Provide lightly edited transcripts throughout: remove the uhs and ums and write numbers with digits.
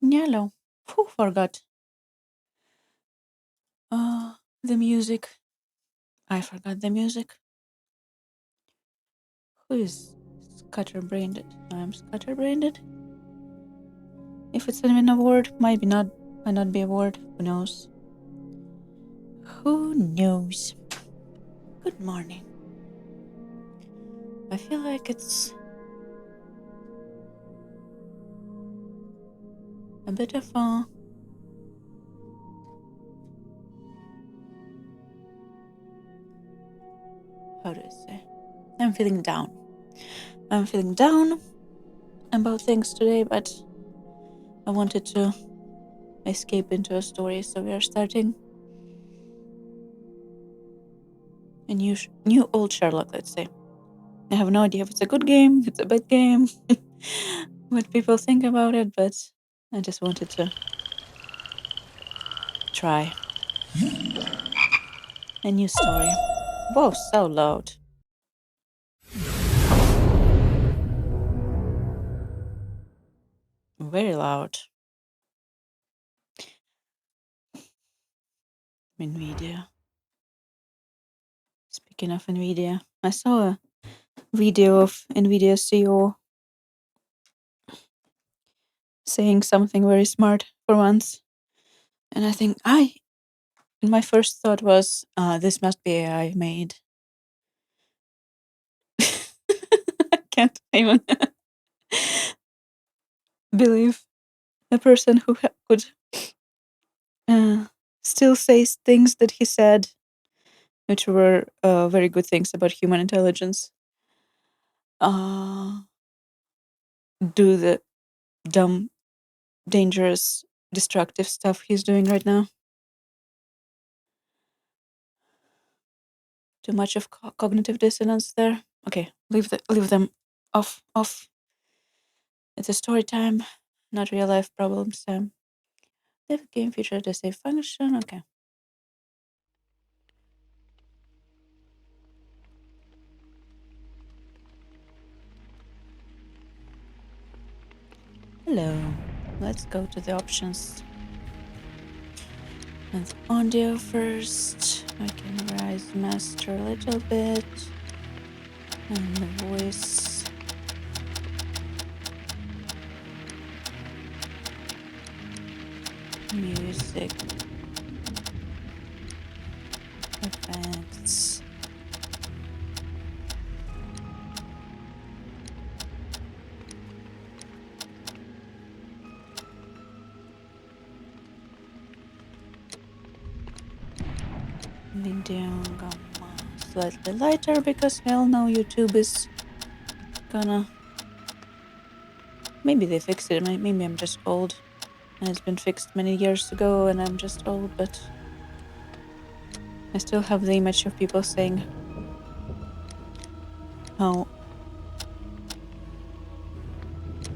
Yellow. Who forgot? The music. I forgot the music. Who is scatterbrained? I'm scatterbrained. If it's even a word, might not be a word. Who knows? Who knows? Good morning. I feel like it's a bit of a how do I say? I'm feeling down. I'm feeling down about things today, but I wanted to escape into a story, so we are starting a new old Sherlock, let's say. I have no idea if it's a good game, if it's a bad game, what people think about it, but I just wanted to try a new story. Whoa, so loud. Very loud. NVIDIA. Speaking of NVIDIA, I saw a video of NVIDIA CEO saying something very smart for once. And I think my first thought was, this must be AI made. I can't even believe a person who could still say things that he said, which were very good things about human intelligence, do the dumb, dangerous, destructive stuff he's doing right now. Too much of cognitive dissonance there. Okay, leave them off. It's a story time, not real life problems time. The game featured a save function. Okay. Hello. Let's go to the options. And the audio first. I can raise master a little bit. And the voice. Music. Effects. Video gamma slightly lighter because we all know YouTube is gonna. Maybe they fixed it. Maybe I'm just old, and it's been fixed many years ago, and I'm just old. But I still have the image of people saying how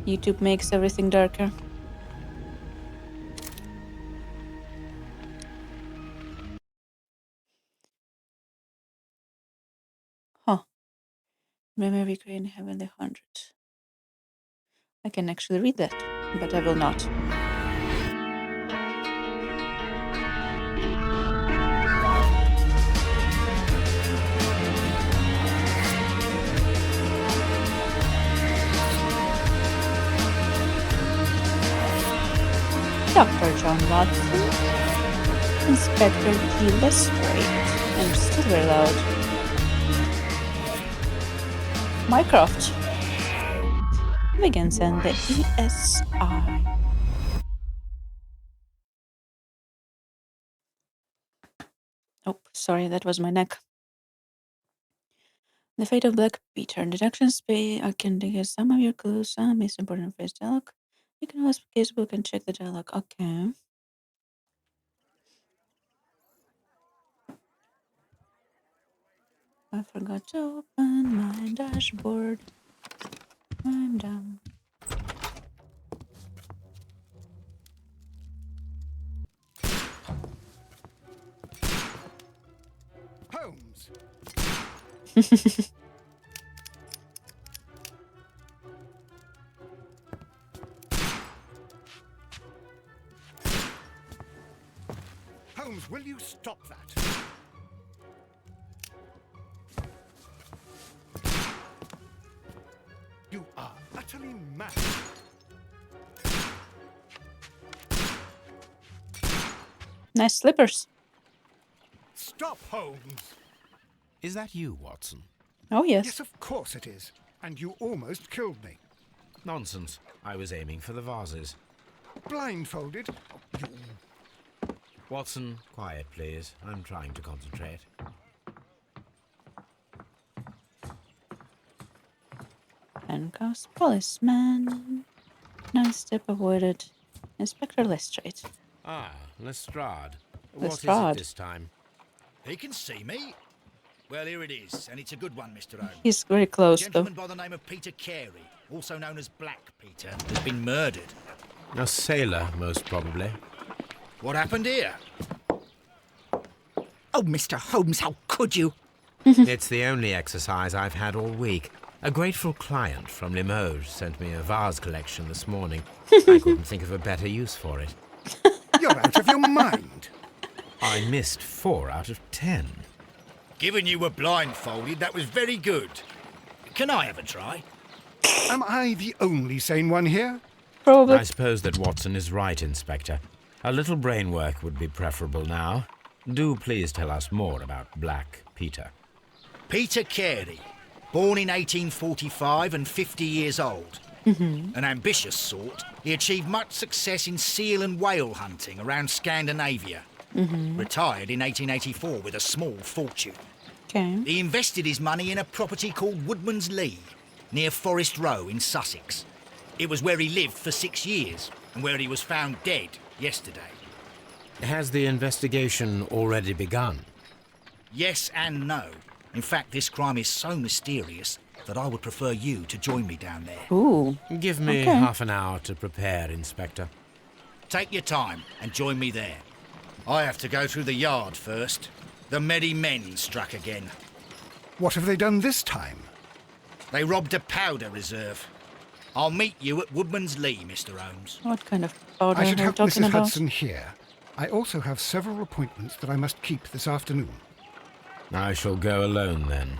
YouTube makes everything darker. Huh. Memory Crane Heavenly 100. I can actually read that, but I will not. Dr. John Watson, Inspector T. Lestrade, and still very loud. Mycroft, Wiggins and the ESI. Oh, sorry, that was my neck. The fate of Black Peter. Deduction space. I can dig some of your clues. Some is important phrase dialogue. You can always casebook and check the dialogue. Okay. I forgot to open my dashboard. I'm dumb. Holmes. Holmes, will you stop that? You are utterly mad. Nice slippers. Stop, Holmes. Is that you, Watson? Oh, yes. Yes, of course it is. And you almost killed me. Nonsense. I was aiming for the vases. Blindfolded? You... Watson, quiet, please. I'm trying to concentrate. Handcuffs, policeman. Nice step avoided. Inspector Lestrade. Ah, Lestrade. What is Lestrade. it this time? He can see me. Well, here it is, and it's a good one, Mr. Holmes. He's very A close, though. gentleman by the name of Peter Carey, also known as Black Peter, has been murdered. A sailor, most probably. What happened here? Oh, Mr. Holmes, how could you? It's the only exercise I've had all week. A grateful client from Limoges sent me a vase collection this morning. I couldn't think of a better use for it. You're out of your mind. I missed 4 out of 10. Given you were blindfolded, that was very good. Can I have a try? Am I the only sane one here? Probably. I suppose that Watson is right, Inspector. A little brain work would be preferable now. Do please tell us more about Black Peter. Peter Carey, born in 1845 and 50 years old. An ambitious sort, he achieved much success in seal and whale hunting around Scandinavia. Retired in 1884 with a small fortune. Okay. He invested his money in a property called Woodman's Lee, near Forest Row in Sussex. It was where he lived for 6 years, and where he was found dead yesterday. Has the investigation already begun? Yes and no. In fact, this crime is so mysterious that I would prefer you to join me down there. Ooh. Give me Okay. half an hour to prepare, Inspector. Take your time and join me there. I have to go through the yard first. The Medi Men struck again. What have they done this time? They robbed a powder reserve. I'll meet you at Woodman's Lee, Mr. Holmes. What kind of powder I are should you have talking Mrs. about? Hudson here. I also have several appointments that I must keep this afternoon. I shall go alone then.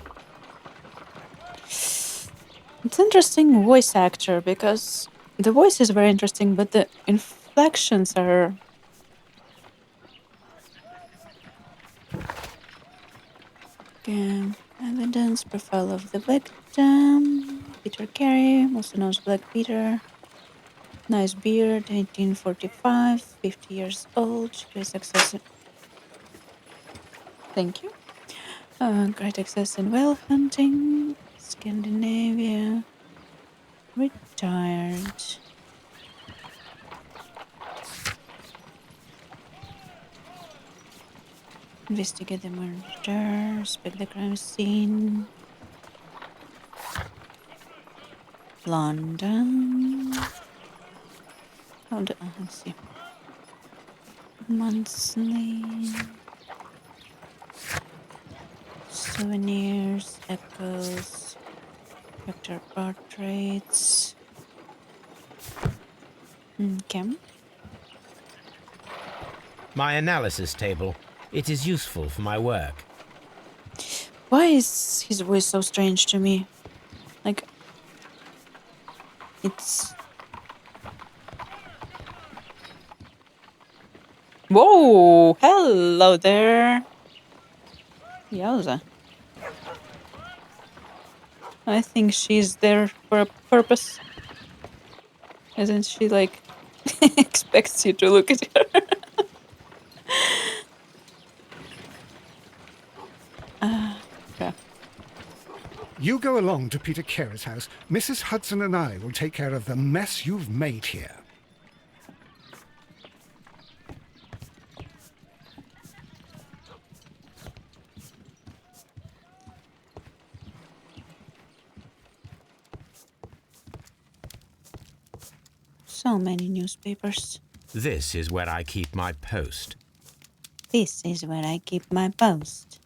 It's interesting voice actor because the voice is very interesting, but the inflections are. Okay. Evidence, profile of the victim. Peter Carey, also known as Black Peter. Nice beard, 1845, 50 years old. Great success. Thank you. Great success in whale hunting. Scandinavia. Retired. Investigate the murder. Inspect the crime scene. London. Let's see. Monthly. Souvenirs, echoes, vector portraits. Okay. My analysis table. It is useful for my work. Why is his voice so strange to me? Like, it's. Whoa! Hello there! Yowza. I think she's there for a purpose. Isn't she, like, expects you to look at her? Okay. You go along to Peter Carey's house. Mrs. Hudson and I will take care of the mess you've made here. So many newspapers. This is where I keep my post. This is where I keep my post.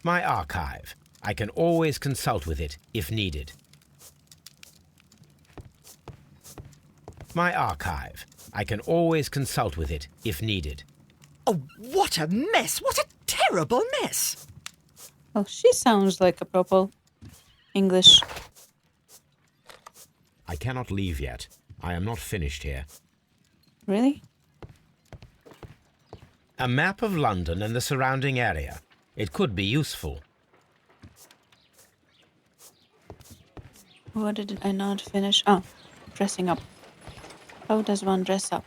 My archive. I can always consult with it if needed. My archive. I can always consult with it if needed. Oh, what a mess! What a terrible mess! Well, she sounds like a proper English. I cannot leave yet. I am not finished here. Really? A map of London and the surrounding area. It could be useful. What did I not finish? Oh, dressing up. How does one dress up?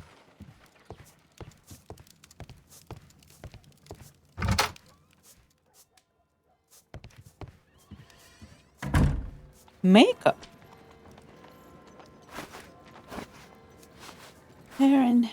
Makeup. Hair and...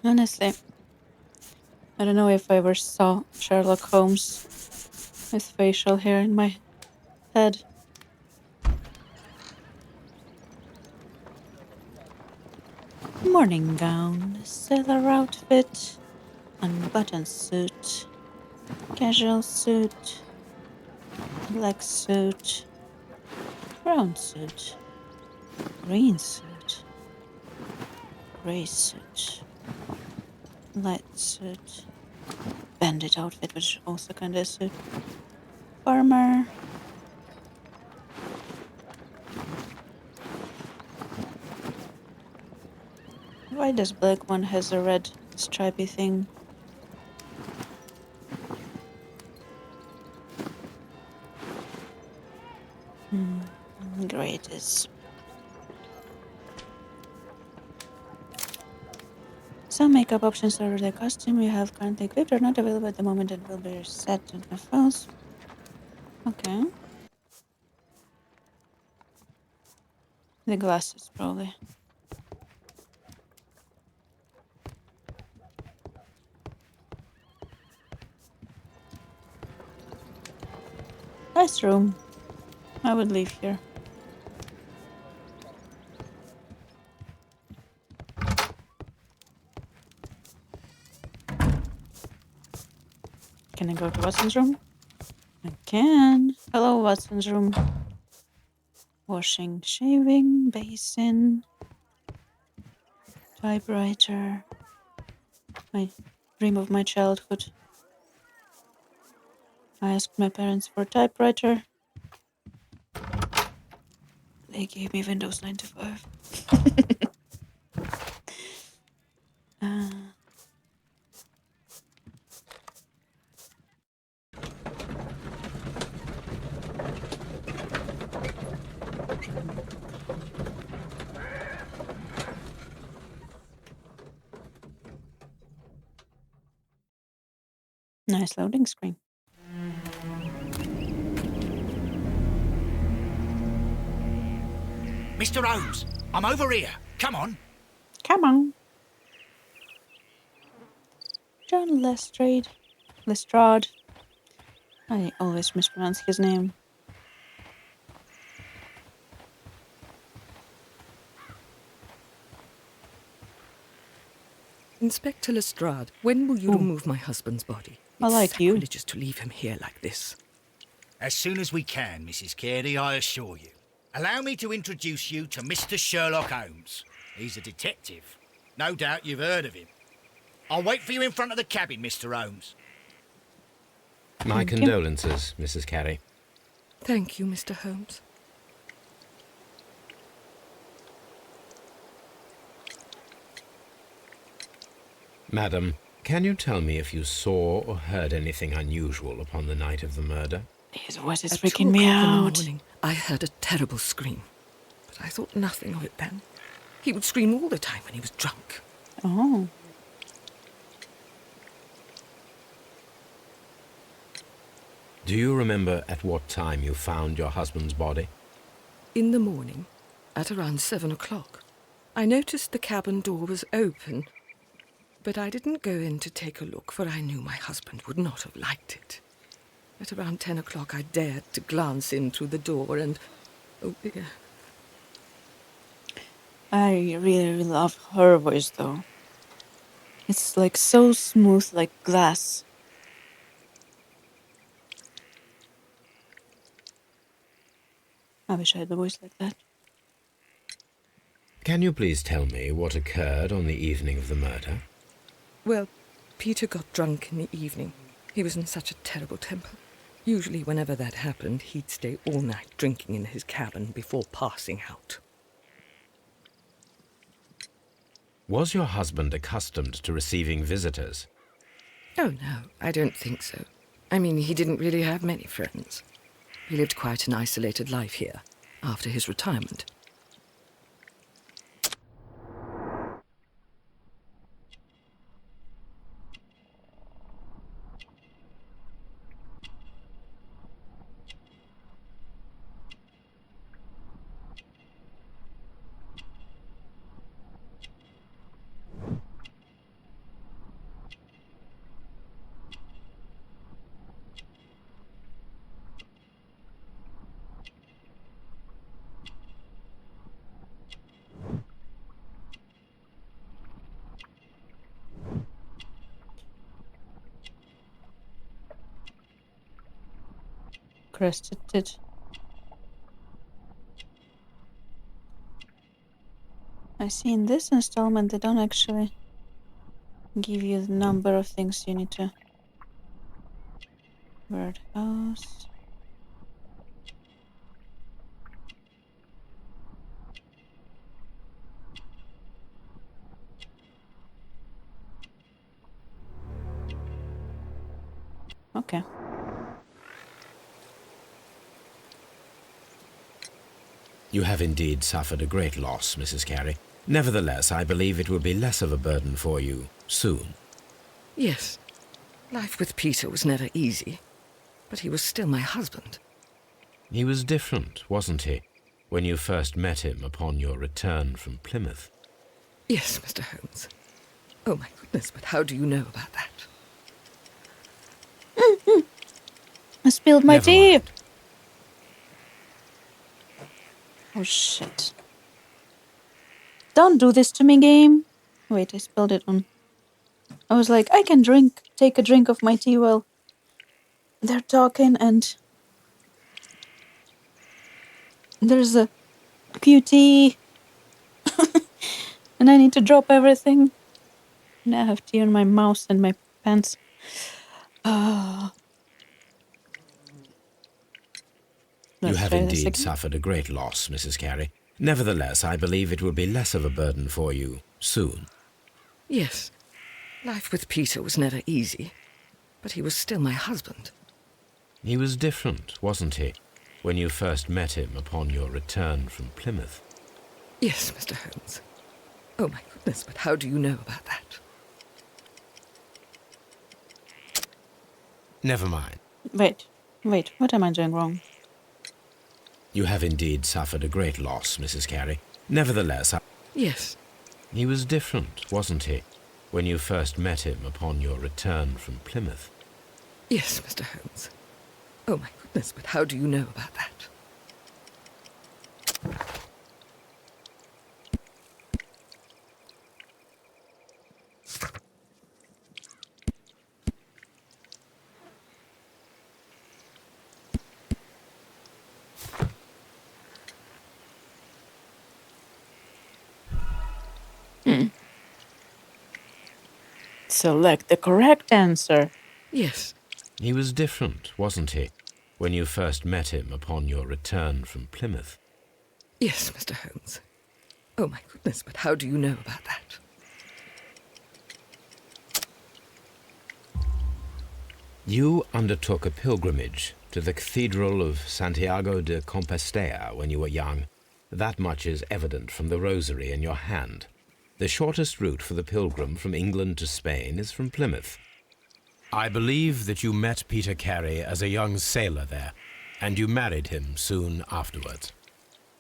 Honestly, I don't know if I ever saw Sherlock Holmes with facial hair in my head. Morning gown, sailor outfit, unbuttoned suit, casual suit, black suit, brown suit, green suit, grey suit, light suit, bandit outfit, which is also kind of a suit, farmer, why does black one has a red stripy thing? Grey it is. Some makeup options are the costume you have currently equipped are not available at the moment and will be set in the files. Okay. The glasses, probably. Nice room. I would leave here. Can I go to Watson's room? I can. Hello, Watson's room. Washing, shaving, basin, typewriter. My dream of my childhood. I asked my parents for a typewriter. They gave me Windows 95. Nice loading screen. Mr. Holmes, I'm over here. Come on. Come on. John Lestrade. Lestrade. I always mispronounce his name. Inspector Lestrade, when will you remove my husband's body? I like It's you. sacrilegious to leave him here like this. As soon as we can, Mrs. Carey, I assure you. Allow me to introduce you to Mr. Sherlock Holmes. He's a detective. No doubt you've heard of him. I'll wait for you in front of the cabin, Mr. Holmes. My Thank you. condolences, Mrs. Carey. Thank you, Mr. Holmes. Madam, can you tell me if you saw or heard anything unusual upon the night of the murder? His voice is At freaking 2 me o'clock in the out. morning, I heard a terrible scream, but I thought nothing of it then. He would scream all the time when he was drunk. Oh. Do you remember at what time you found your husband's body? In the morning, at around 7 o'clock, I noticed the cabin door was open, but I didn't go in to take a look, for I knew my husband would not have liked it. At around 10 o'clock, I dared to glance in through the door and... Oh, dear. I really love her voice, though. It's like so smooth, like glass. I wish I had a voice like that. Can you please tell me what occurred on the evening of the murder? Well, Peter got drunk in the evening. He was in such a terrible temper. Usually whenever that happened, he'd stay all night drinking in his cabin before passing out. Was your husband accustomed to receiving visitors? Oh, no, I don't think so. I mean, he didn't really have many friends. He lived quite an isolated life here, after his retirement. Crested it. I see in this installment they don't actually give you the number of things you need to... Birdhouse... Okay. You have indeed suffered a great loss, Mrs. Carey. Nevertheless, I believe it will be less of a burden for you soon. Yes. Life with Peter was never easy, but he was still my husband. He was different, wasn't he, when you first met him upon your return from Plymouth? Yes, Mr. Holmes. Oh, my goodness, but how do you know about that? I spilled my Never tea! mind. Oh shit. Don't do this to me, game. Wait, I spilled it on... I was like, I can take a drink of my tea while they're talking, and there's a QT and I need to drop everything. And I have tea on my mouth and my pants. You Let's have try this indeed again. suffered a great loss, Mrs. Carey. Nevertheless, I believe it will be less of a burden for you soon. Yes. Life with Peter was never easy, but he was still my husband. He was different, wasn't he, when you first met him upon your return from Plymouth? Yes, Mr. Holmes. Oh, my goodness, but how do you know about that? Never mind. Wait, what am I doing wrong? You have indeed suffered a great loss, Mrs. Carey. Nevertheless, Yes. he was different, wasn't he, when you first met him upon your return from Plymouth? Yes, Mr. Holmes. Oh, my goodness, but how do you know about that? Select the correct answer. Yes. He was different, wasn't he, when you first met him upon your return from Plymouth? Yes, Mr. Holmes. Oh, my goodness, but how do you know about that? You undertook a pilgrimage to the Cathedral of Santiago de Compostela when you were young. That much is evident from the rosary in your hand. The shortest route for the pilgrim from England to Spain is from Plymouth. I believe that you met Peter Carey as a young sailor there, and you married him soon afterwards.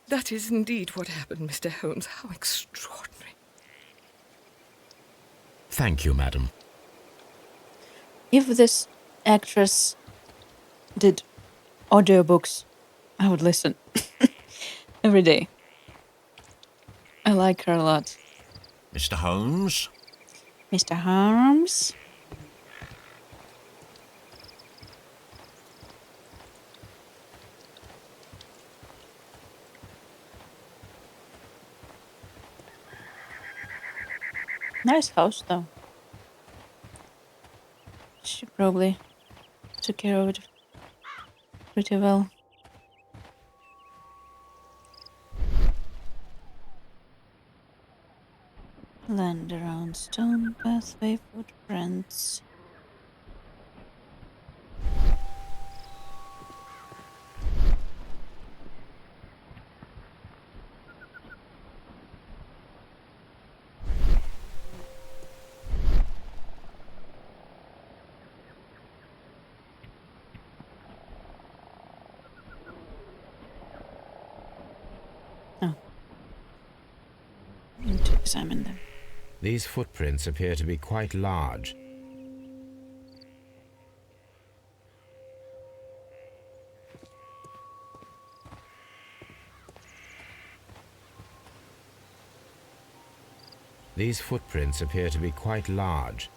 That is indeed what happened, Mr. Holmes. How extraordinary. Thank you, madam. If this actress did audiobooks, I would listen every day. I like her a lot. Mr. Holmes? Mr. Holmes? Nice house, though. She probably took care of it pretty well. Land around stone pathway footprints. Oh. Need to examine them. These footprints appear to be quite large. These footprints appear to be quite large.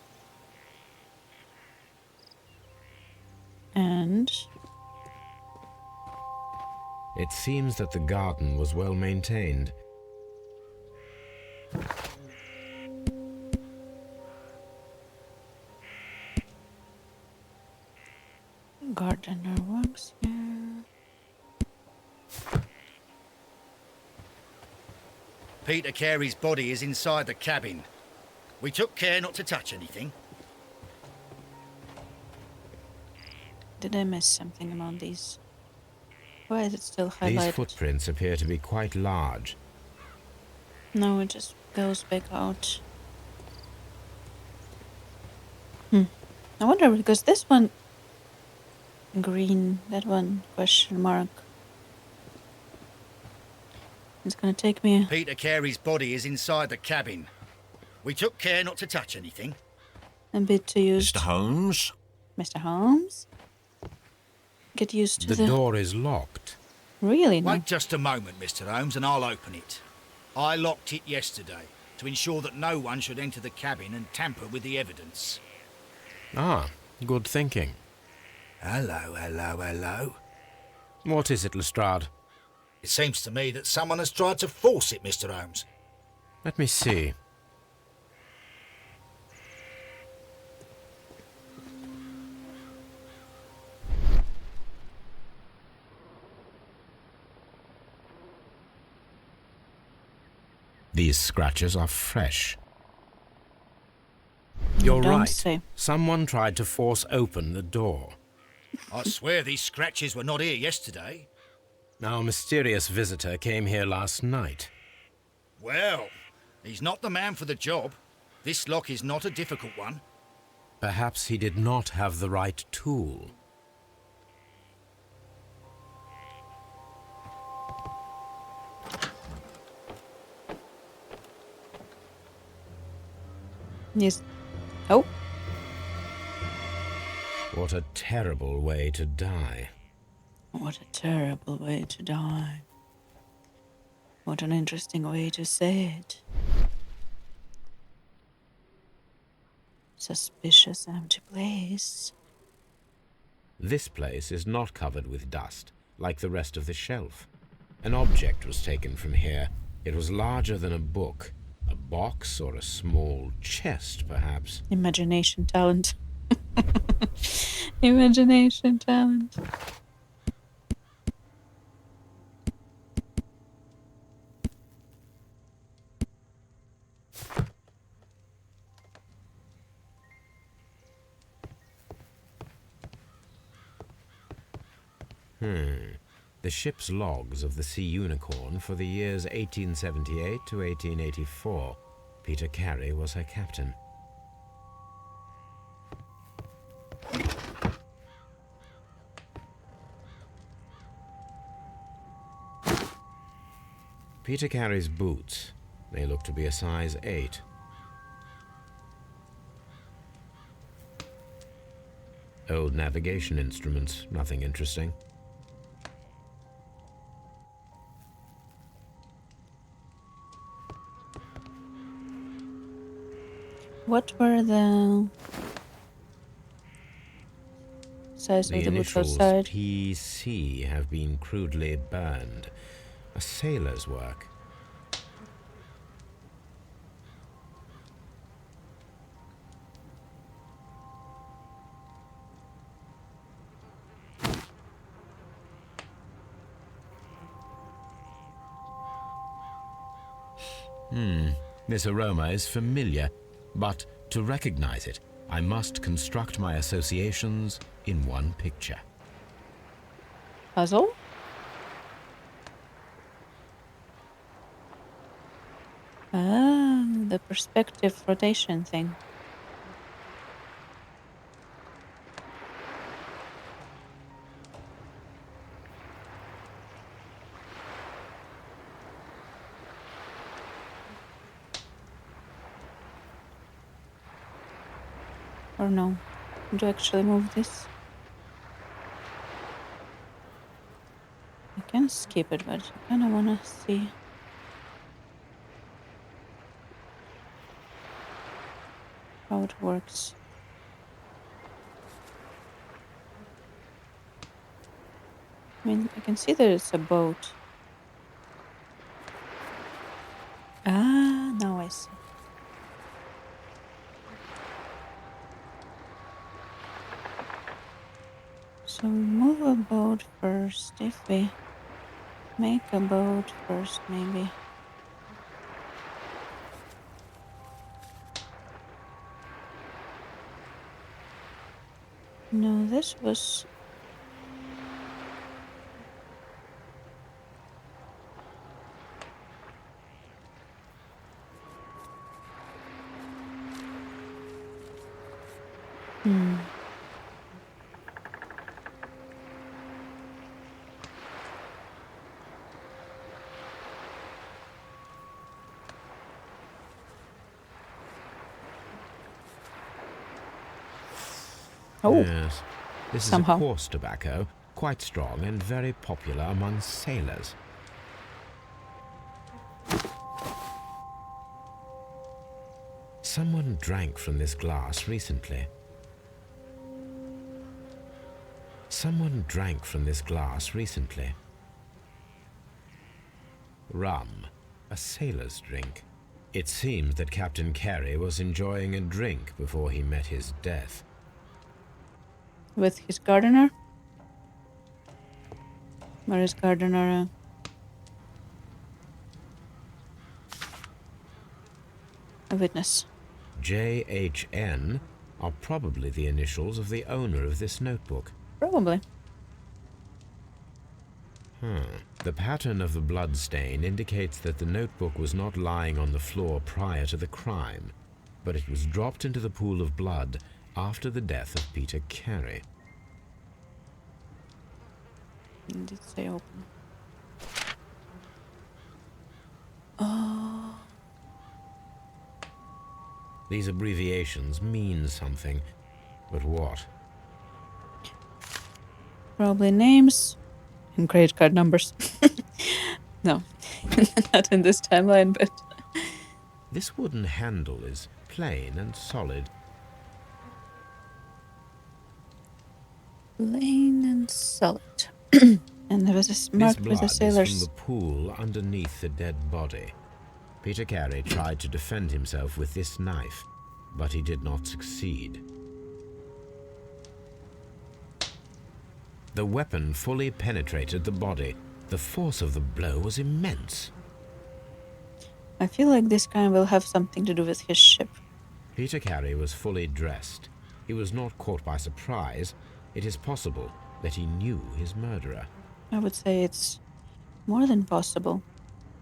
And It seems that the garden was well maintained. gardener works here. Peter Carey's body is inside the cabin. We took care not to touch anything. Did I miss something among these? Why is it still highlighted? These footprints appear to be quite large. No, it just goes back out. I wonder, because this one green, that one question mark. It's gonna take me Peter Carey's body is inside the cabin. We took care not to touch anything. a bit to use. Mr. Holmes? Mr. Holmes? Get used to The door is locked. Really? No. Wait just a moment, Mr. Holmes, and I'll open it. I locked it yesterday to ensure that no one should enter the cabin and tamper with the evidence. Ah, good thinking. Hello, hello, hello. What is it, Lestrade? It seems to me that someone has tried to force it, Mr. Holmes. Let me see. These scratches are fresh. You're Don't right. say. Someone tried to force open the door. I swear these scratches were not here yesterday. Our mysterious visitor came here last night. Well, he's not the man for the job. This lock is not a difficult one. Perhaps he did not have the right tool. Yes. Oh. What a terrible way to die. What a terrible way to die. What an interesting way to say it. Suspicious empty place. This place is not covered with dust, like the rest of the shelf. An object was taken from here. It was larger than a book. A box or a small chest, perhaps. Imagination talent. Imagination talent. The ship's logs of the Sea Unicorn for the years 1878 to 1884. Peter Carey was her captain. Peter Carey's boots. They look to be a size 8. Old navigation instruments, nothing interesting. What were the size The of the boots initials outside? PC have been crudely burned. A sailor's work. This aroma is familiar, but to recognize it, I must construct my associations in one picture. Puzzle? Ah, the perspective rotation thing. Or no? Do I actually move this? I can skip it, but I kind of want to see. How it works. I mean, I can see that it's a boat. Ah, now I see. So move a boat first. If we make a boat first, maybe. No, this was... Oh, Yes. This somehow. is a coarse tobacco, quite strong and very popular among sailors. Someone drank from this glass recently. Someone drank from this glass recently. Rum, a sailor's drink. It seems that Captain Carey was enjoying a drink before he met his death. With his gardener? Or is gardener a witness? JHN are probably the initials of the owner of this notebook. Probably. The pattern of the blood stain indicates that the notebook was not lying on the floor prior to the crime, but it was dropped into the pool of blood after the death of Peter Carey. Did it say open? Oh, These abbreviations mean something, but what? probably names and credit card numbers. No, not in this timeline, but This wooden handle is plain and solid. plain and solid. And there was a This mark blood with the is from sailors. the pool underneath the dead body. Peter Carey tried to defend himself with this knife, but he did not succeed. The weapon fully penetrated the body. The force of the blow was immense. I feel like this guy will have something to do with his ship. Peter Carey was fully dressed. He was not caught by surprise. It is possible that he knew his murderer. I would say it's more than possible.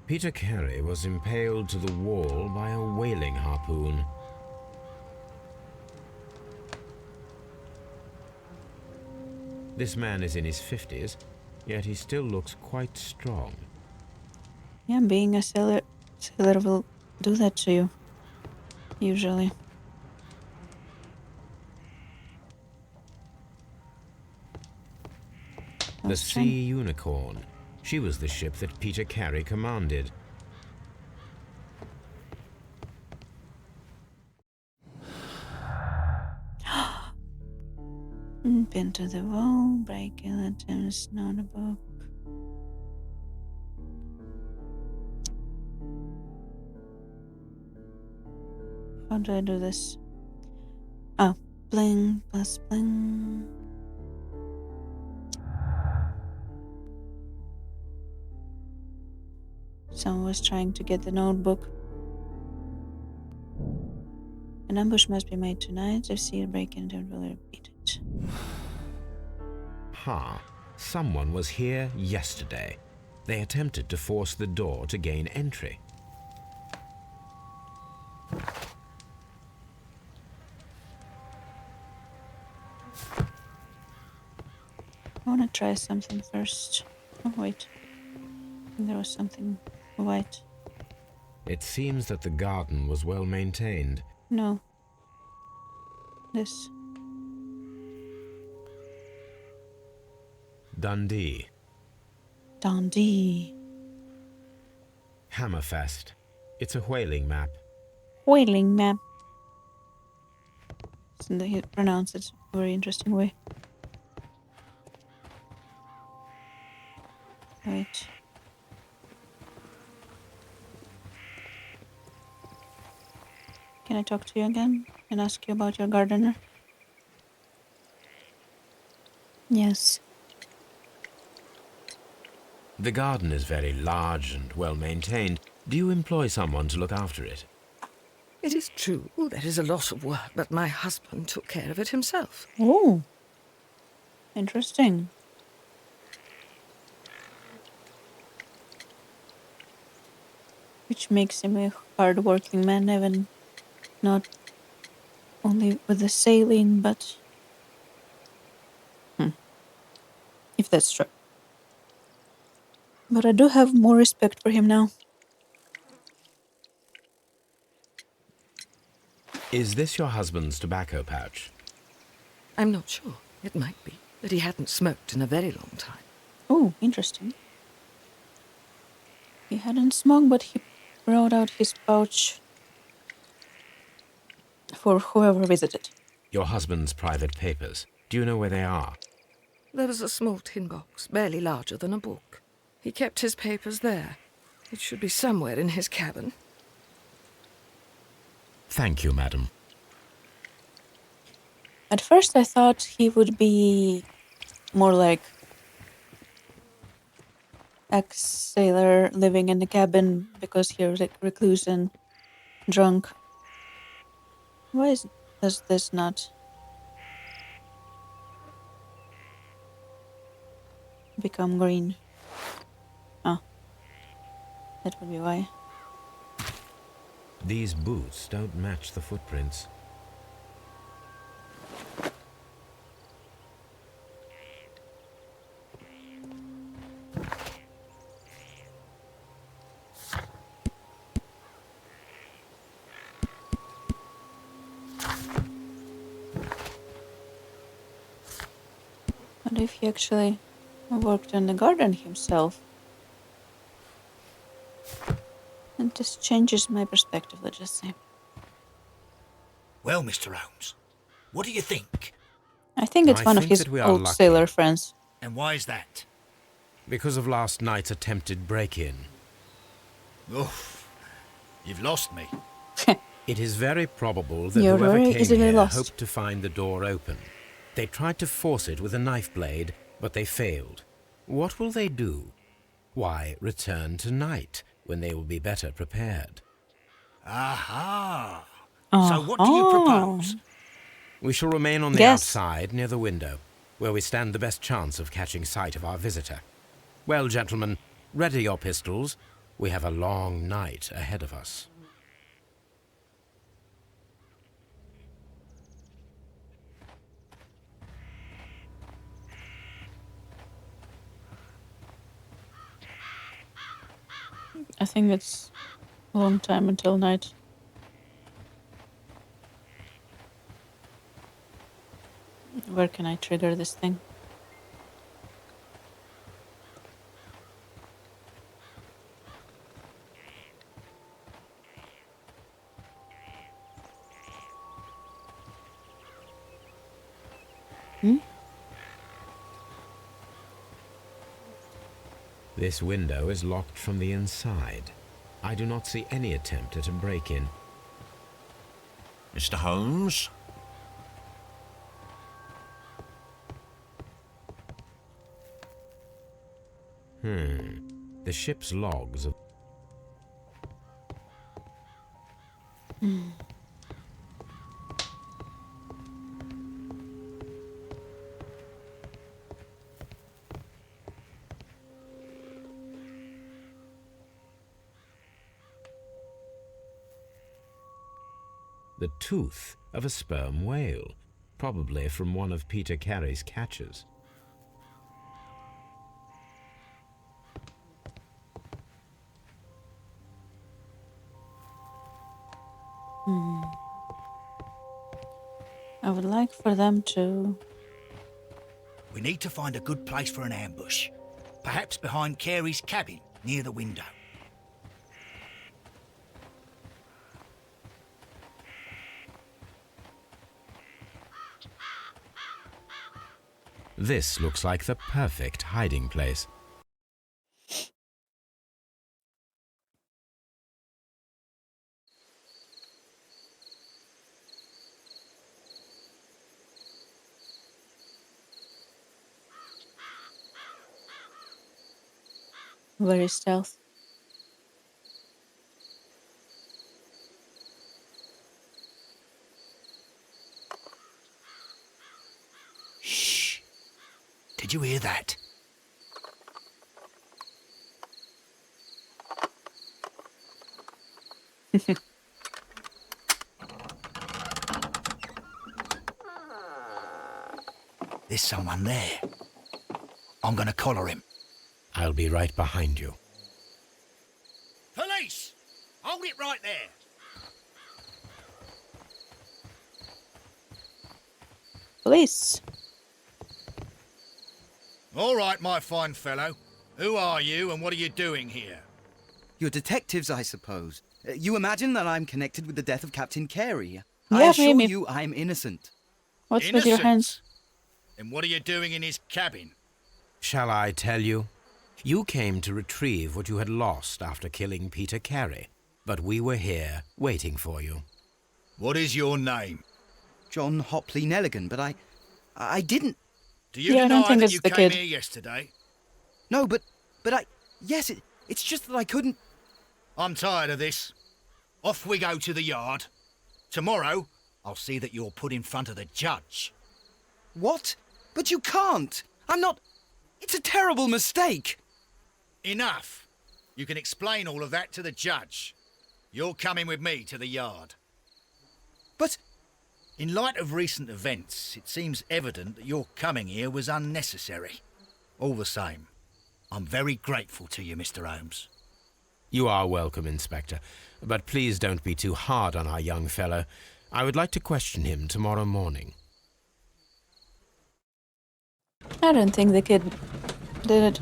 Peter Carey was impaled to the wall by a whaling harpoon. This man is in his 50s, yet he still looks quite strong. Yeah, being a sailor will do that to you. Usually. The Sea Unicorn. She was the ship that Peter Carey commanded. Pin to the wall, break items, notebook. How do I do this? Oh, bling plus bling. Someone was trying to get the notebook. An ambush must be made tonight. If see it break into it, will repeat it. Ha! Someone was here yesterday. They attempted to force the door to gain entry. I want to try something first. Oh, wait. There was something white. It seems that the garden was well maintained. No. This. Dundee. Dundee. Hammerfest. It's a whaling map. Whaling map. So he pronounced it a very interesting way. Right. Can I talk to you again and ask you about your gardener? Yes. The garden is very large and well maintained. Do you employ someone to look after it? It is true, there is a lot of work, but my husband took care of it himself. Oh. Interesting. Which makes him a hard-working man, even not only with the sailing, but... If that's true. But I do have more respect for him now. Is this your husband's tobacco pouch? I'm not sure. It might be, but he hadn't smoked in a very long time. Oh, interesting. He hadn't smoked, but he brought out his pouch for whoever visited. Your husband's private papers. Do you know where they are? There was a small tin box, barely larger than a book. He kept his papers there. It should be somewhere in his cabin. Thank you, madam. At first I thought he would be more like ex-sailor living in the cabin because he was like recluse and drunk. Why does this not become green? Ah, that would be why. These boots don't match the footprints. What if he actually worked in the garden himself? And this changes my perspective, let's just say. Well, Mr. Holmes, what do you think? I think it's I one of think his that we are old lucky. sailor friends. And why is that? Because of last night's attempted break-in. Oof, you've lost me. It is very probable that You're whoever very came easily here lost. hoped to find the door open. They tried to force it with a knife blade, but they failed. What will they do? Why, return tonight, when they will be better prepared. Aha! So what do you propose? We shall remain on the Yes. outside, near the window, where we stand the best chance of catching sight of our visitor. Well, gentlemen, ready your pistols. We have a long night ahead of us. I think it's a long time until night. Where can I trigger this thing? This window is locked from the inside. I do not see any attempt at a break-in. Mr. Holmes? The ship's logs of... The tooth of a sperm whale, probably from one of Peter Carey's catches. I would like for them to... We need to find a good place for an ambush. Perhaps behind Carey's cabin, near the window. This looks like the perfect hiding place. Very stealth. Shh! Did you hear that? There's someone there. I'm gonna collar him. I'll be right behind you. Police! Hold it right there. Police. All right, my fine fellow. Who are you and what are you doing here? You're detectives, I suppose. You imagine that I'm connected with the death of Captain Carey. Yeah, I assure maybe. you I'm innocent. What's with your hands? And what are you doing in his cabin? Shall I tell you? You came to retrieve what you had lost after killing Peter Carey, but we were here waiting for you. What is your name? John Hopley Nelligan, but I didn't... Do you Yeah, I don't deny think that it's you the came kid. here yesterday? No, but yes, it's just that I couldn't... I'm tired of this. Off we go to the yard. Tomorrow, I'll see that you're put in front of the judge. What? But you can't! I'm not... It's a terrible mistake! Enough. You can explain all of that to the judge. You're coming with me to the yard. But... In light of recent events, it seems evident that your coming here was unnecessary. All the same, I'm very grateful to you, Mr. Holmes. You are welcome, Inspector, but please don't be too hard on our young fellow. I would like to question him tomorrow morning. I don't think the kid did it.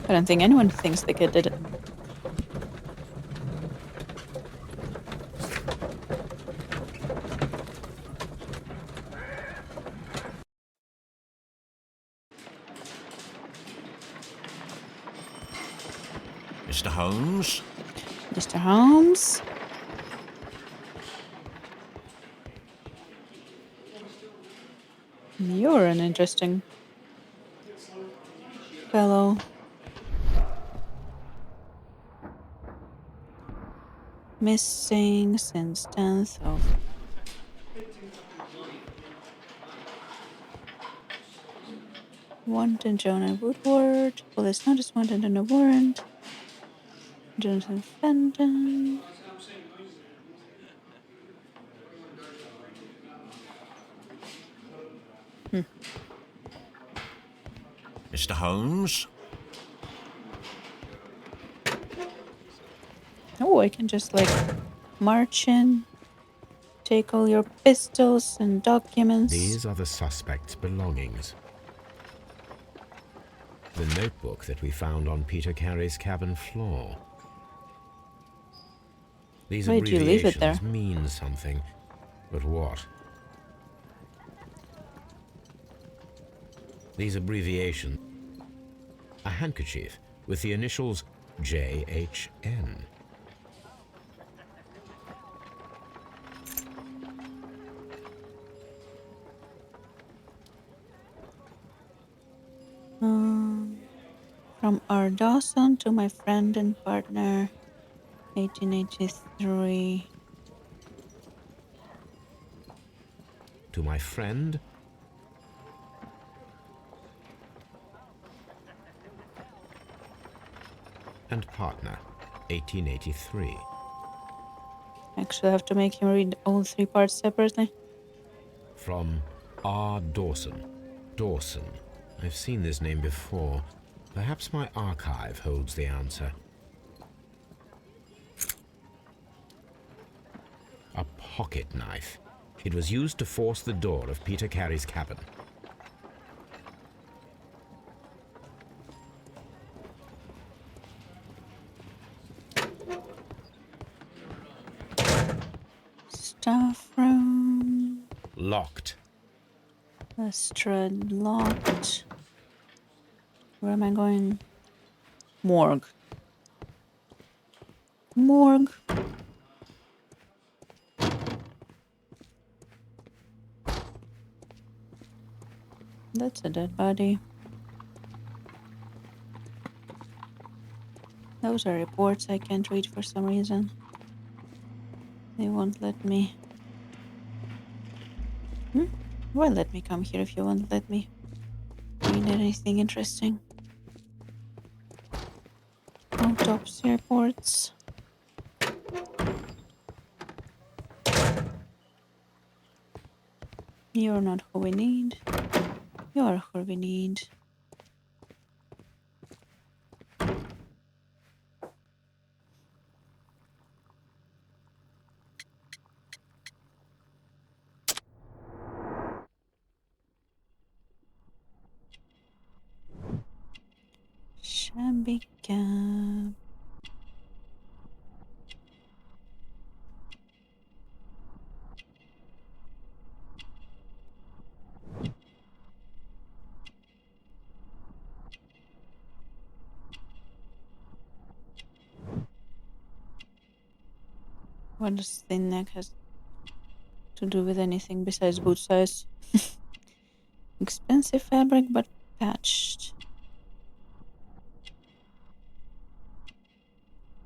I don't think anyone thinks the kid did it. Mr. Holmes? Mr. Holmes? You're an interesting fellow. Missing since 10th of... Wanted Jonah Woodward. Police notice wanted on a warrant. Jonathan Fenton. Mr. Holmes? Oh, I can just like march in, take all your pistols and documents. These are the suspect's belongings. The notebook that we found on Peter Carey's cabin floor. These Why did you leave it there? abbreviations mean something, but what? These abbreviations. A handkerchief with the initials JHN. From R. Dawson to my friend and partner, 1883. To my friend and partner, 1883. Actually, I have to make him read all three parts separately. From R. Dawson. Dawson. I've seen this name before. Perhaps my archive holds the answer. A pocket knife. It was used to force the door of Peter Carey's cabin. Staff room. Locked. Lestrade locked. Where am I going? Morgue. Morgue. That's a dead body. Those are reports I can't read for some reason. They won't let me. Well, let me come here if you won't let me read anything interesting. Autopsy reports. You're not who we need. You're who we need. Shabby cab. What does thin neck has to do with anything besides boot size? Expensive fabric, but patched.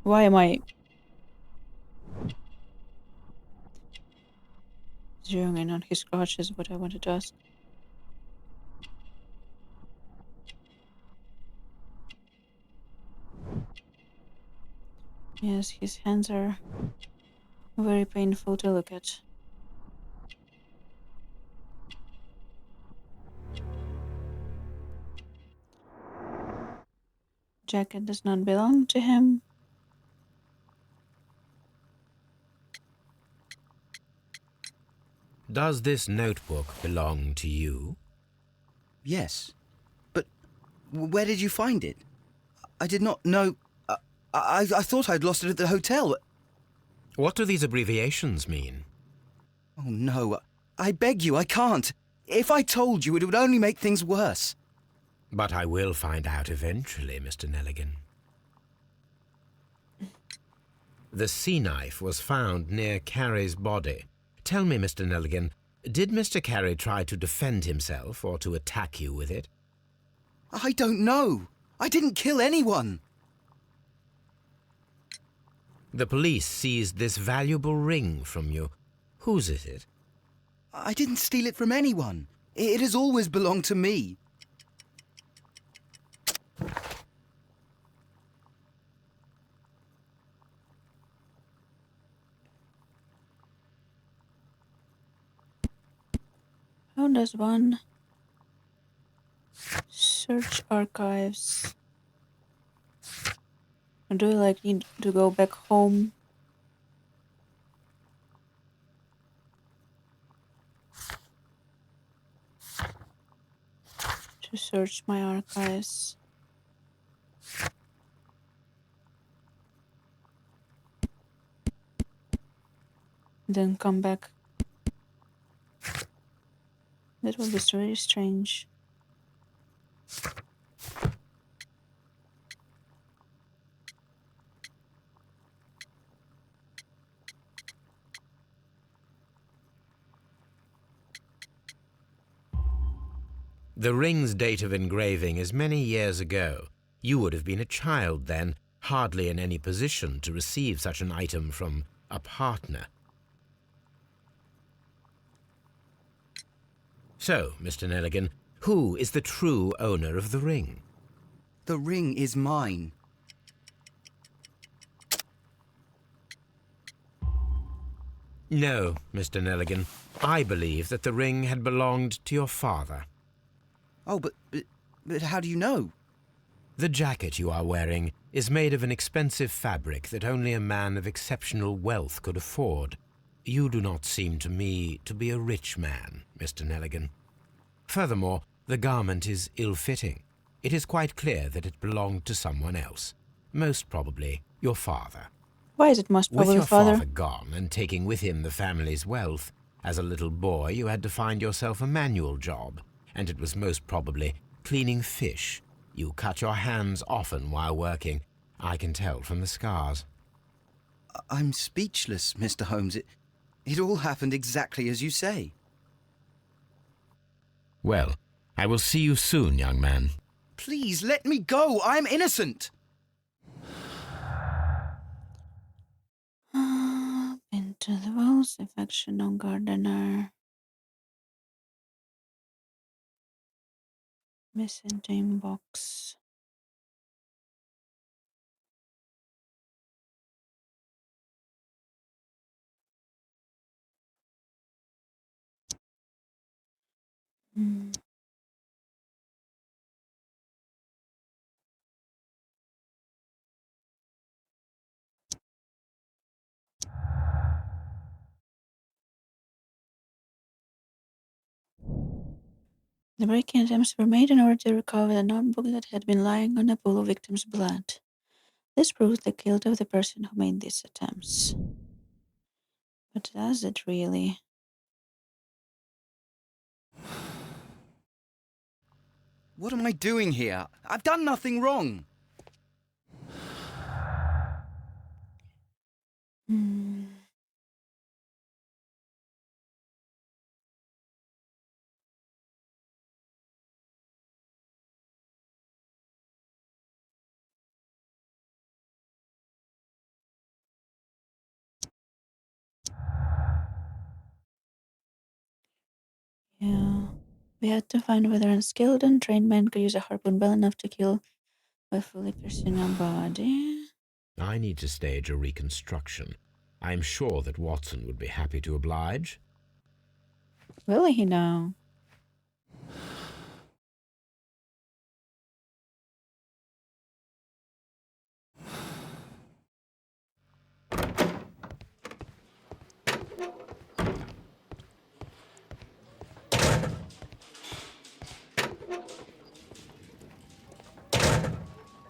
Why am I zeroing in on his crotch is what I wanted to ask. Yes, his hands are very painful to look at. Jacket does not belong to him. Does this notebook belong to you? Yes. But where did you find it? I did not know... I thought I'd lost it at the hotel. What do these abbreviations mean? Oh, no. I beg you, I can't. If I told you, it would only make things worse. But I will find out eventually, Mr. Nelligan. The sea knife was found near Carey's body. Tell me, Mr. Nelligan, did Mr. Carey try to defend himself or to attack you with it? I don't know. I didn't kill anyone. The police seized this valuable ring from you. Whose is it? I didn't steal it from anyone. It has always belonged to me. How does one search archives? Or do I need to go back home? To search my archives. Then come back. That would be really strange. The ring's date of engraving is many years ago. You would have been a child then, hardly in any position to receive such an item from a partner. So, Mr. Nelligan, who is the true owner of the ring? The ring is mine. No, Mr. Nelligan. I believe that the ring had belonged to your father. Oh, but how do you know? The jacket you are wearing is made of an expensive fabric that only a man of exceptional wealth could afford. You do not seem to me to be a rich man, Mr. Nelligan. Furthermore, the garment is ill-fitting. It is quite clear that it belonged to someone else, most probably your father. Why is it most probably With your father? father gone and taking with him the family's wealth, as a little boy you had to find yourself a manual job, and it was most probably cleaning fish. You cut your hands often while working. I can tell from the scars. I'm speechless, Mr. Holmes. It all happened exactly as you say. Well, I will see you soon, young man. Please, let me go. I'm innocent. Into the walls, affection on gardener. Messaging box. The break-in attempts were made in order to recover the notebook that had been lying on a pool of victims' blood. This proves the guilt of the person who made these attempts. But does it really? What am I doing here? I've done nothing wrong. Yeah. We had to find whether a skilled and trained man could use a harpoon well enough to kill by fully piercing a body. I need to stage a reconstruction. I am sure that Watson would be happy to oblige. Will he now?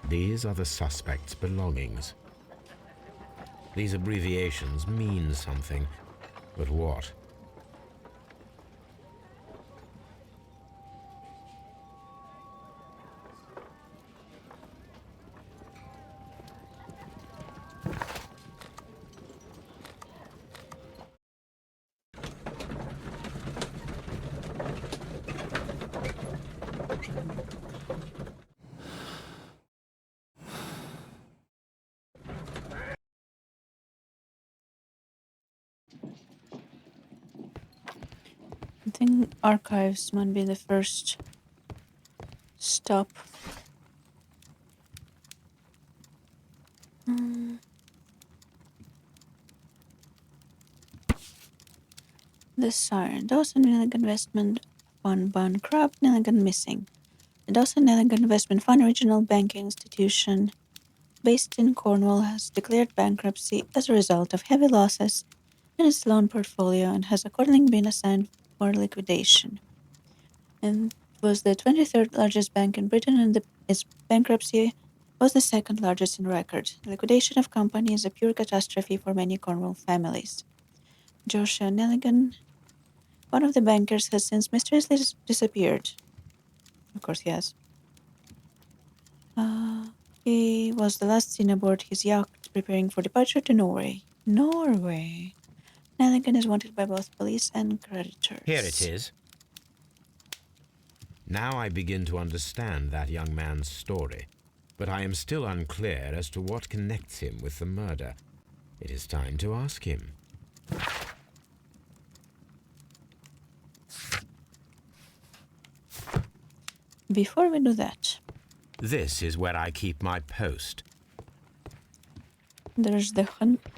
These are the suspect's belongings. These abbreviations mean something, but what? I think archives might be the first stop. The siren. Dawson Milligan Investment Fund bankrupt, Milligan missing. The Dawson Milligan Investment Fund, original banking institution. based in Cornwall, has declared bankruptcy as a result of heavy losses in its loan portfolio and has accordingly been assigned for liquidation. And was the 23rd largest bank in Britain, and its bankruptcy was the second largest in record. The liquidation of company is a pure catastrophe for many Cornwall families. Joshua Nelligan, one of the bankers, has since mysteriously disappeared. Of course he has. He was the last seen aboard his yacht preparing for departure to Norway. Norway. Nelligan is wanted by both police and creditors. Here it is. Now I begin to understand that young man's story, but I am still unclear as to what connects him with the murder. It is time to ask him. Before we do that, This is where I keep my post. there's the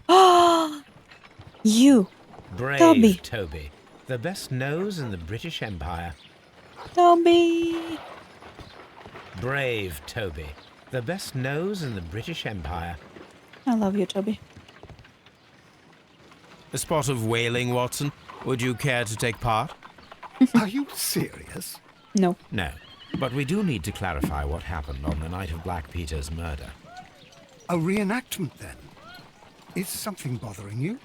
Ah! You! Brave Toby. Toby, the best nose in the British Empire. Toby! Brave Toby, the best nose in the British Empire. I love you, Toby. A spot of whaling, Watson. Would you care to take part? Are you serious? No. No, but we do need to clarify what happened on the night of Black Peter's murder. A reenactment, then? Is something bothering you?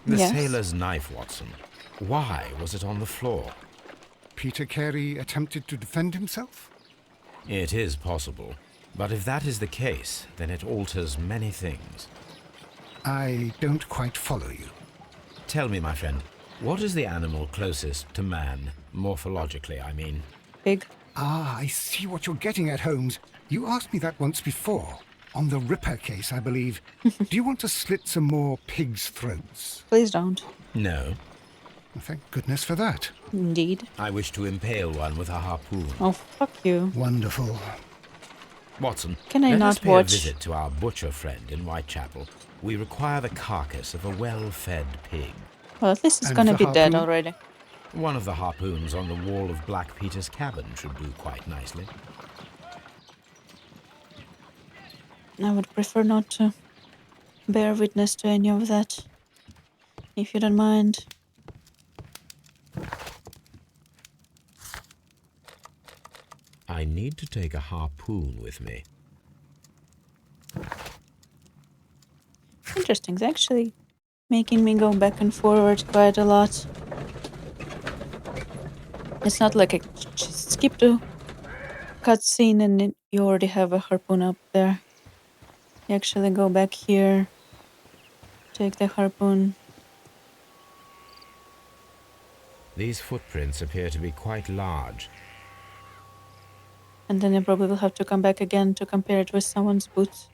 The Yes. sailor's knife, Watson. Why was it on the floor? Peter Carey attempted to defend himself? It is possible, but if that is the case, then it alters many things. I don't quite follow you. Tell me, my friend, what is the animal closest to man, morphologically, I mean? Pig. Ah, I see what you're getting at, Holmes. You asked me that once before. On the Ripper case, I believe. Do you want to slit some more pigs' throats? Please don't. No. Well, thank goodness for that. Indeed. I wish to impale one with a harpoon. Oh, fuck you. Wonderful. Watson, Can I let us not pay watch? a visit to our butcher friend in Whitechapel. We require the carcass of a well-fed pig. Well, at least it's And gonna the be dead harpoon? already. One of the harpoons on the wall of Black Peter's cabin should do quite nicely. I would prefer not to bear witness to any of that. If you don't mind. I need to take a harpoon with me. Interesting. It's actually making me go back and forward quite a lot. It's not like I just skip to cutscene and then you already have a harpoon up there. You actually go back here, take the harpoon. These footprints appear to be quite large. And then I probably will have to come back again to compare it with someone's boots.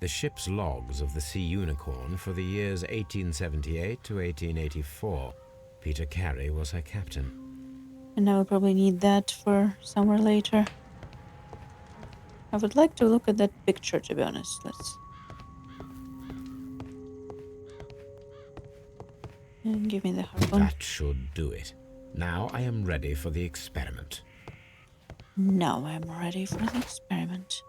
The ship's logs of the Sea Unicorn for the years 1878 to 1884. Peter Carey was her captain. And I will probably need that for somewhere later. I would like to look at that picture, to be honest. Let's... And give me the harpoon. That should do it. Now I am ready for the experiment. Now I'm ready for the experiment.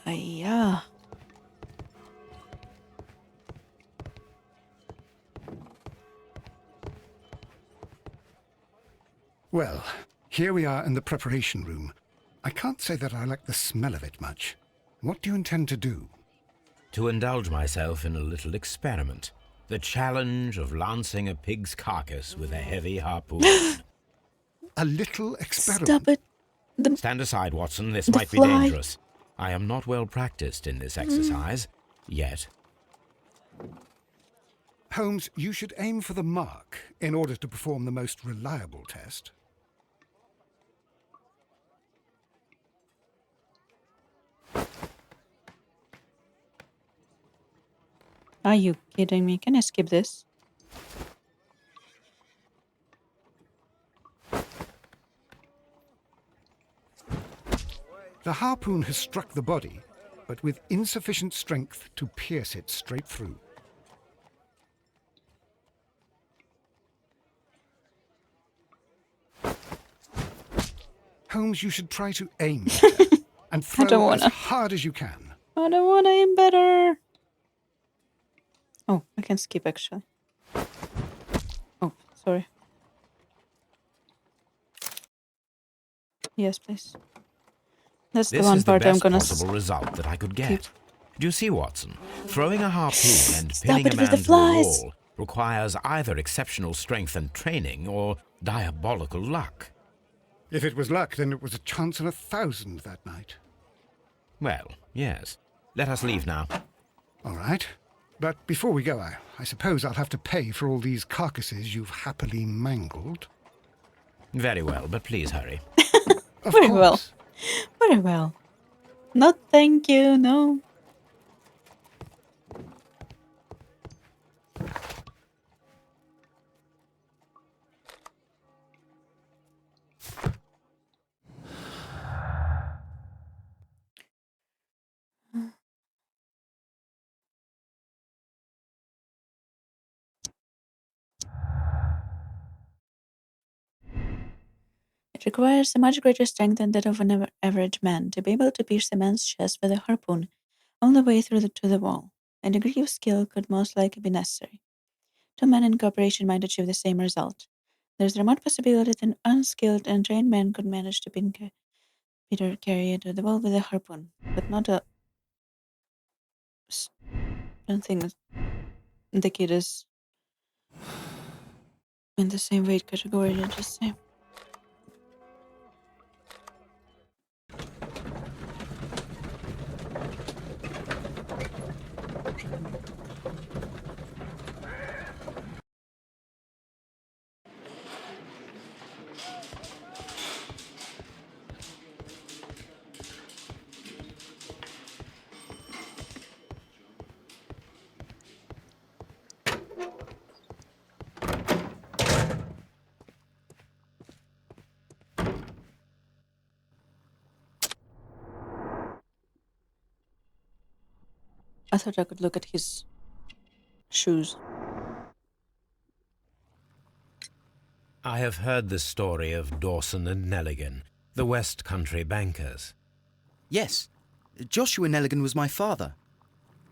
Yeah. Well, here we are in the preparation room. I can't say that I like the smell of it much. What do you intend to do? To indulge myself in a little experiment. The challenge of lancing a pig's carcass with a heavy harpoon. A little experiment? Stop it. Stand aside, Watson. This The might be fly. dangerous. I am not well practiced in this exercise. Yet. Holmes, you should aim for the mark in order to perform the most reliable test. Are you kidding me? Can I skip this? The harpoon has struck the body, but with insufficient strength to pierce it straight through. Holmes, you should try to aim better and throw as hard as you can. I don't wanna aim better. Oh, I can skip actually. Oh, sorry. Yes, please. That's the This one is the part I'm best gonna possible result that I could get. keep. Do you see, Watson? Throwing a harpoon and Stop pinning it a with the man to a flies. wall requires either exceptional strength and training or diabolical luck. If it was luck, then it was a chance in 1,000 that night. Well, yes. Let us leave now. All right. But before we go, I suppose I'll have to pay for all these carcasses you've happily mangled. Very well, but please hurry. Of Very course. well. Very well. Not thank you, no. It requires a much greater strength than that of an average man to be able to pierce a man's chest with a harpoon all the way through to the wall. A degree of skill could most likely be necessary. 2 men in cooperation might achieve the same result. There's a remote possibility that an unskilled and trained man could manage to pin Peter Carey to the wall with a harpoon, but not a. I don't think the kid is in the same weight category, let's just say. I thought I could look at his shoes. I have heard the story of Dawson and Nelligan, the West Country bankers. Yes, Joshua Nelligan was my father.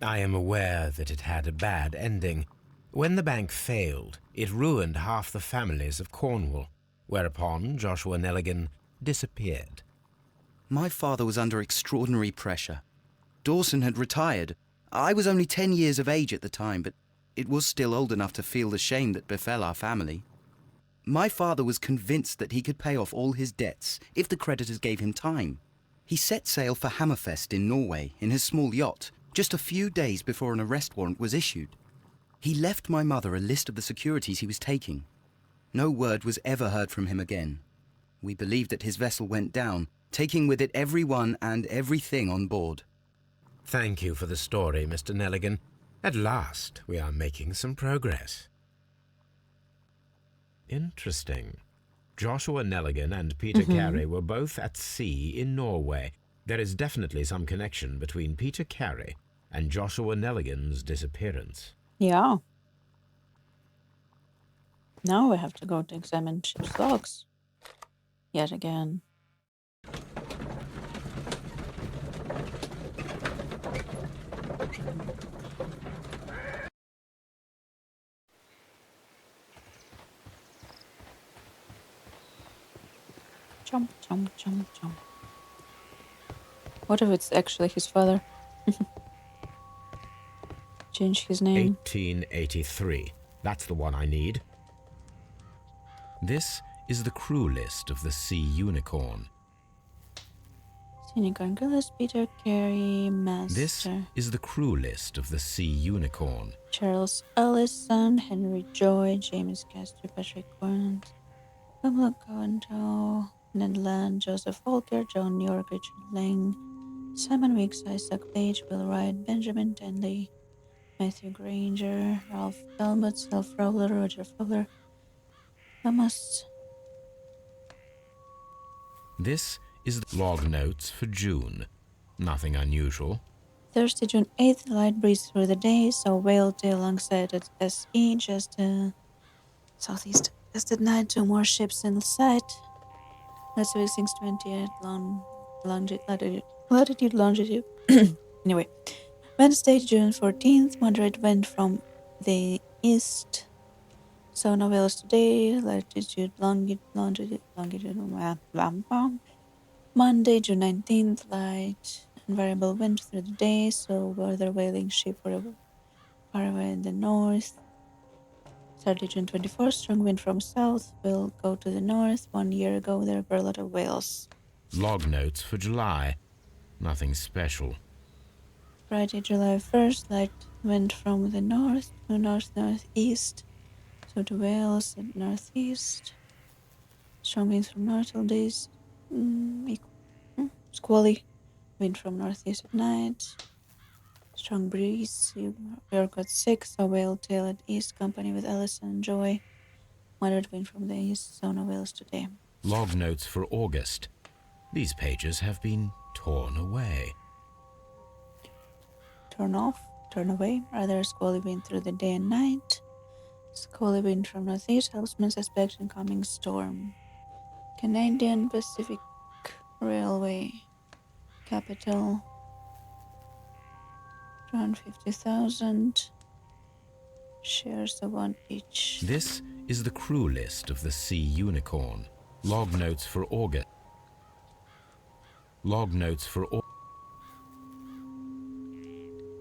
I am aware that it had a bad ending. When the bank failed, it ruined half the families of Cornwall, whereupon Joshua Nelligan disappeared. My father was under extraordinary pressure. Dawson had retired. I was only 10 years of age at the time, but it was still old enough to feel the shame that befell our family. My father was convinced that he could pay off all his debts if the creditors gave him time. He set sail for Hammerfest in Norway in his small yacht just a few days before an arrest warrant was issued. He left my mother a list of the securities he was taking. No word was ever heard from him again. We believed that his vessel went down, taking with it everyone and everything on board. Thank you for the story, Mr. Nelligan. At last, we are making some progress. Interesting. Joshua Nelligan and Peter Carey were both at sea in Norway. There is definitely some connection between Peter Carey and Joshua Nelligan's disappearance. Yeah. Now we have to go to examine ship's logs. Yet again. Jump, jump, jump, jump. What if it's actually his father? Change his name. 1883. That's the one I need. This is the crew list of the Sea Unicorn. Unicorn Gillis, Peter Carey, Master. This is the crew list of the Sea Unicorn. Charles Ellison, Henry Joy, James Castor, Patrick Grant, Pablo Covento, Ned Land, Joseph Walker, John York, Richard Lang, Simon Weeks, Isaac Page, Will Wright, Benjamin Denley, Matthew Granger, Ralph Talbot, Sal Fowler, Roger Fowler, Thomas. This is the log notes for June. Nothing unusual. Thursday, June 8th, light breeze through the day, saw whale tail alongside at SE, just southeast. Just at night, 2 more ships in sight. That's 628 longitude. Anyway, Wednesday, June 14th, moderate wind from the east. So no whales today, latitude, longitude, Monday, June 19th, light and variable wind through the day, so weather whaling ship far away in the north. Saturday, June 24th, strong wind from south, will go to the north. 1 year ago, there were a lot of whales. Log notes for July. Nothing special. Friday, July 1st, light wind from the north to north-northeast, so to Wales and northeast. Strong winds from north all days. Squally wind from northeast at night. Strong breeze. York got 6, a whale tail at east, company with Allison and Joy. Moderate wind from the east, so no whales today. Log notes for August. These pages have been torn away. Turn off, turn away. Rather squally wind through the day and night. Squally wind from northeast, helpsman suspect incoming storm. Canadian Pacific Railway. Capital. 250,000. Shares of 1 each. This is the crew list of the Sea Unicorn. Log notes for August. Log notes for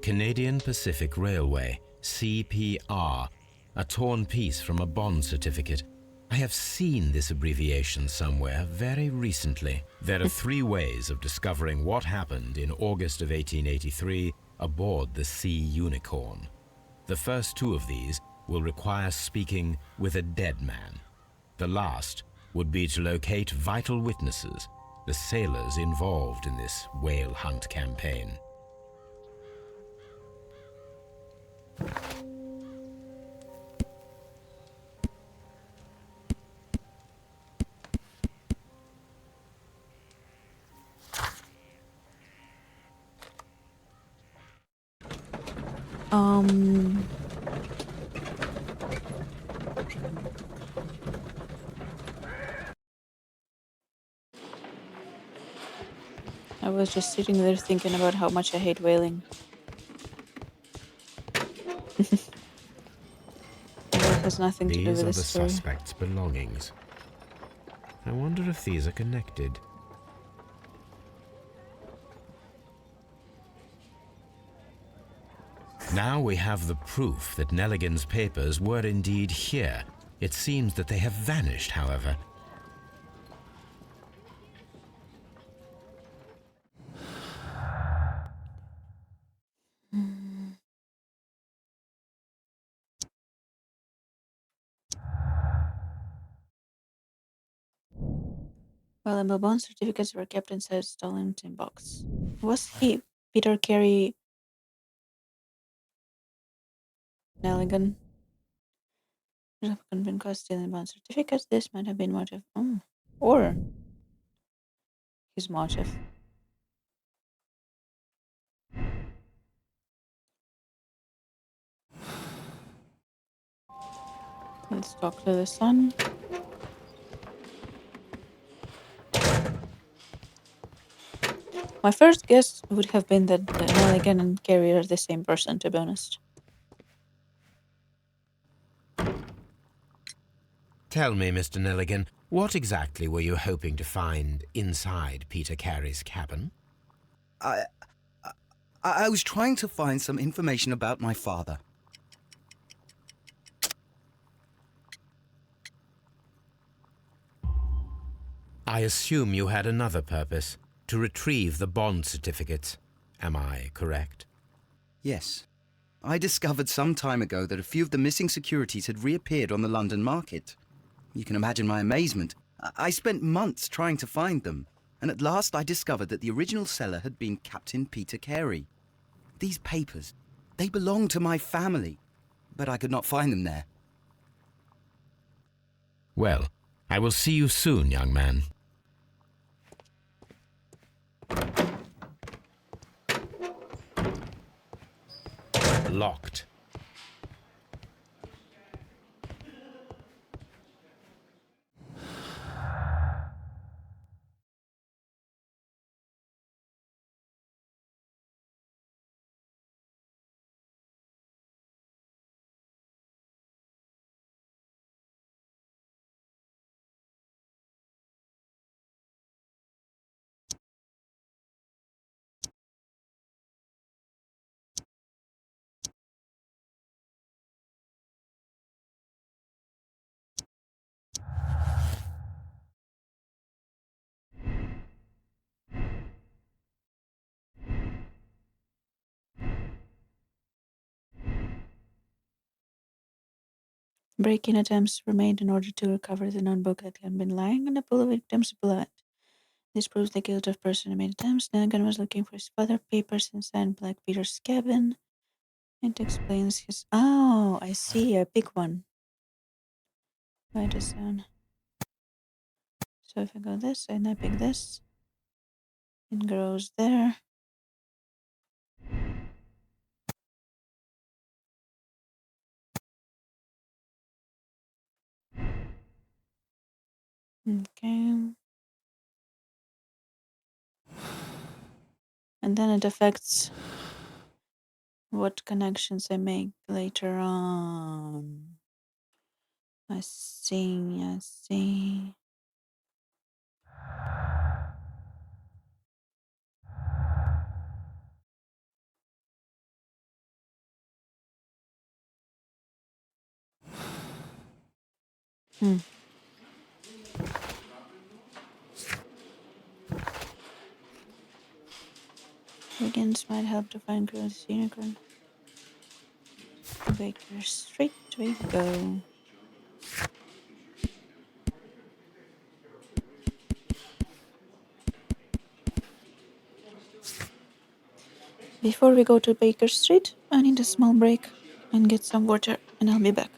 Canadian Pacific Railway, CPR, a torn piece from a bond certificate. I have seen this abbreviation somewhere very recently. There are 3 ways of discovering what happened in August of 1883 aboard the Sea Unicorn. The first 2 of these will require speaking with a dead man. The last would be to locate vital witnesses, the sailors involved in this whale hunt campaign. I was just sitting there thinking about how much I hate whaling. That has nothing to do These with are the the story. suspect's belongings. I wonder if these are connected. Now we have the proof that Nelligan's papers were indeed here. It seems that they have vanished, however. Valuable bond certificates were kept inside a stolen tin box. Was he Peter Carey Nelligan? Should have been caught stealing bond certificates. This might have been motive. Or his motive. Let's talk to the son. My first guess would have been that Nelligan and Carey are the same person, to be honest. Tell me, Mr. Nelligan, what exactly were you hoping to find inside Peter Carey's cabin? I was trying to find some information about my father. I assume you had another purpose, to retrieve the bond certificates. Am I correct? Yes. I discovered some time ago that a few of the missing securities had reappeared on the London market. You can imagine my amazement. I spent months trying to find them, and at last I discovered that the original seller had been Captain Peter Carey. These papers, they belong to my family, but I could not find them there. Well, I will see you soon, young man. locked. Break-in attempts were made in order to recover the notebook that had been lying on the pool of victim's blood. This proves the guilt of the person who made attempts. Nanagan was looking for his father papers inside Black Peter's cabin. It explains his... Oh, I see. I pick one. Write this down. So if I go this and I pick this, it grows there. Okay. And then it affects what connections I make later on. I see. Wiggins might help to find Girl's unicorn. Baker Street we go. Before we go to Baker Street, I need a small break and get some water, and I'll be back.